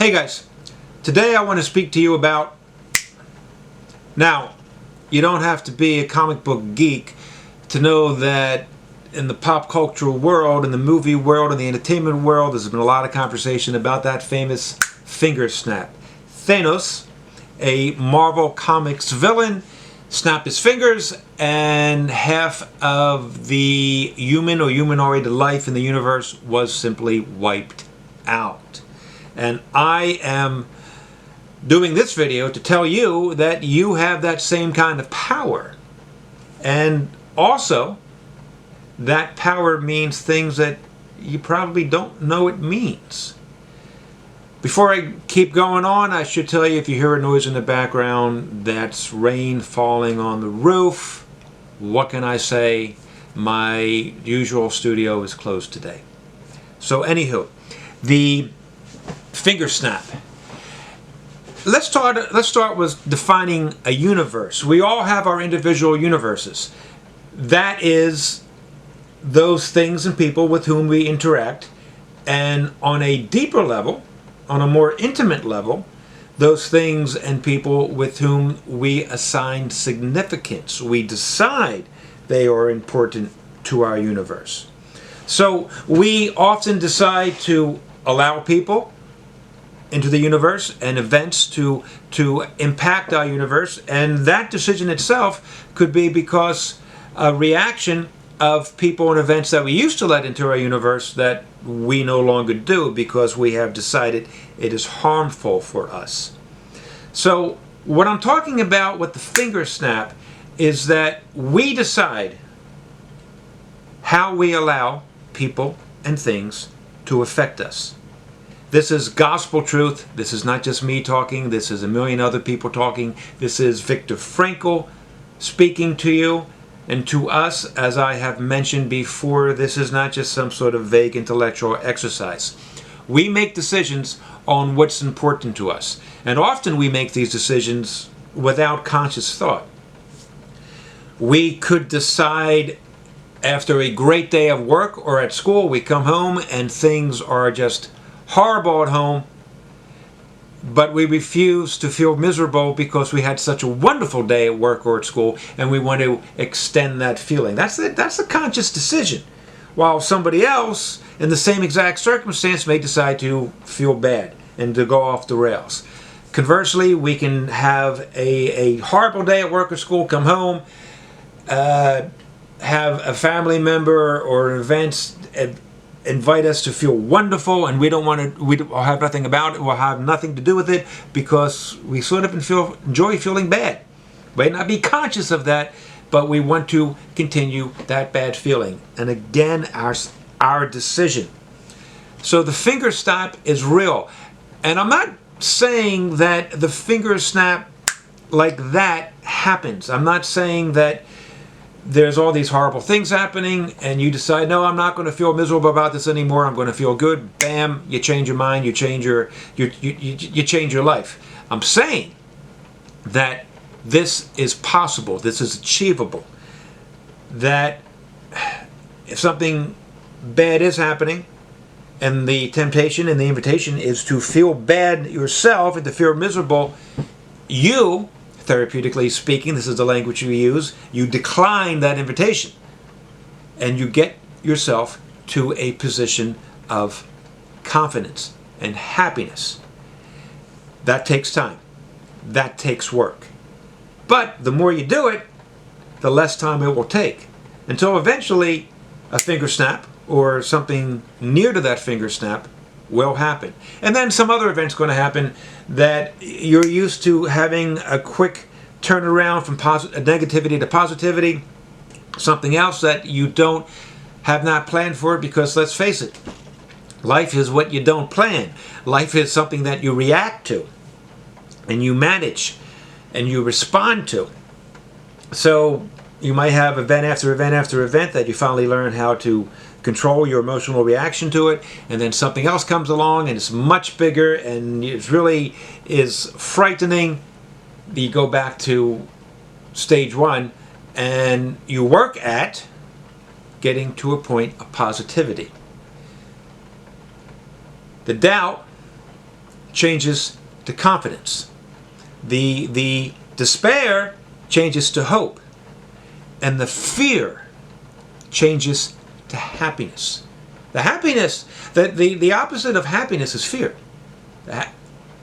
Hey guys, today I want to speak to you about, now, you don't have to be a comic book geek to know that in the pop cultural world, in the movie world, in the entertainment world, there's been a lot of conversation about that famous finger snap. Thanos, a Marvel Comics villain, snapped his fingers and half of the human or humanoid life in the universe was simply wiped out. And I am doing this video to tell you that you have that same kind of power. And also, that power means things that you probably don't know it means. Before I keep going on, I should tell you, if you hear a noise in the background, that's rain falling on the roof. What can I say? My usual studio is closed today. So anywho, the finger snap. Let's start with defining a universe. We all have our individual universes. That is those things and people with whom we interact. And on a deeper level, on a more intimate level, those things and people with whom we assign significance. We decide they are important to our universe. So we often decide to allow people into the universe and events to impact our universe, and that decision itself could be because a reaction of people and events that we used to let into our universe that we no longer do because we have decided it is harmful for us. So what I'm talking about with the finger snap is that we decide how we allow people and things to affect us. This is gospel truth. This is not just me talking. This is a million other people talking. This is Viktor Frankl speaking to you and to us. As I have mentioned before, this is not just some sort of vague intellectual exercise. We make decisions on what's important to us. And often we make these decisions without conscious thought. We could decide after a great day of work or at school, we come home and things are just horrible at home, but we refuse to feel miserable because we had such a wonderful day at work or at school, and we want to extend that feeling. That's a conscious decision. While somebody else in the same exact circumstance may decide to feel bad and to go off the rails. Conversely, we can have a horrible day at work or school, come home, have a family member or an event invite us to feel wonderful, and we don't have nothing about it, we'll have nothing to do with it because we sort of enjoy feeling bad. We may not be conscious of that, but we want to continue that bad feeling. And again, our decision. So the finger snap is real. And I'm not saying that the finger snap like that happens. I'm not saying that there's all these horrible things happening and you decide, no, I'm not going to feel miserable about this anymore, I'm going to feel good. Bam, you change your mind, you change you change your life. I'm saying that this is possible, this is achievable. That if something bad is happening and the temptation and the invitation is to feel bad yourself and to feel miserable, you, therapeutically speaking, this is the language you use, you decline that invitation and you get yourself to a position of confidence and happiness. That takes time. That takes work. But the more you do it, the less time it will take, until eventually a finger snap or something near to that finger snap will happen. And then some other event's going to happen that you're used to having a quick turnaround from negativity to positivity. Something else that you have not planned for, because let's face it, life is what you don't plan. Life is something that you react to and you manage and you respond to. So you might have event after event after event that you finally learn how to control your emotional reaction to it, and then something else comes along and it's much bigger and it really is frightening. You go back to stage one and you work at getting to a point of positivity. The doubt changes to confidence. The despair changes to hope. And the fear changes to happiness. The happiness, the opposite of happiness is fear. The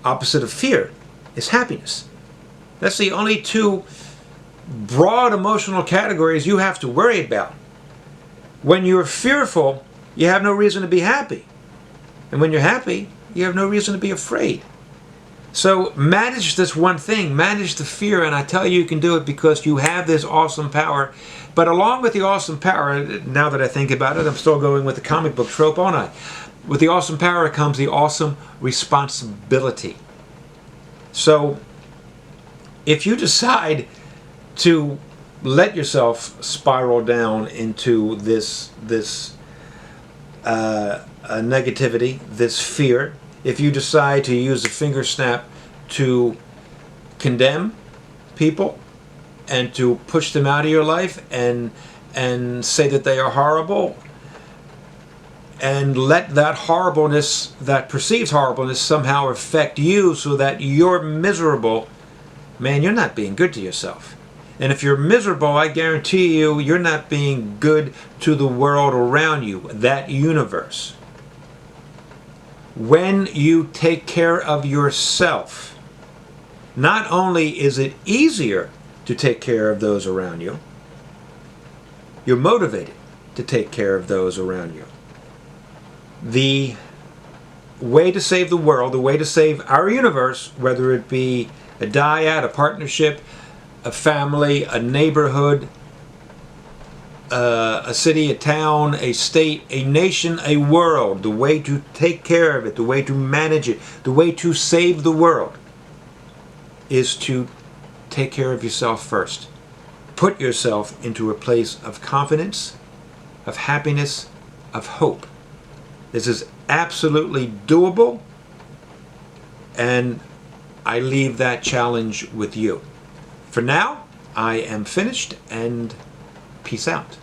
opposite of fear is happiness. That's the only two broad emotional categories you have to worry about. When you're fearful, you have no reason to be happy. And when you're happy, you have no reason to be afraid. So manage this one thing, manage the fear, and I tell you, you can do it because you have this awesome power. But along with the awesome power, now that I think about it, I'm still going with the comic book trope, aren't I? With the awesome power comes the awesome responsibility. So if you decide to let yourself spiral down into this negativity, this fear, if you decide to use a finger snap to condemn people and to push them out of your life and say that they are horrible, and let that horribleness, that perceived horribleness, somehow affect you so that you're miserable, man, you're not being good to yourself. And if you're miserable, I guarantee you, you're not being good to the world around you, that universe. When you take care of yourself, not only is it easier to take care of those around you, you're motivated to take care of those around you. The way to save the world, the way to save our universe, whether it be a dyad, a partnership, a family, a neighborhood, a city, a town, a state, a nation, a world, the way to take care of it, the way to manage it, the way to save the world is to take care of yourself first. Put yourself into a place of confidence, of happiness, of hope. This is absolutely doable, and I leave that challenge with you. For now, I am finished, and peace out.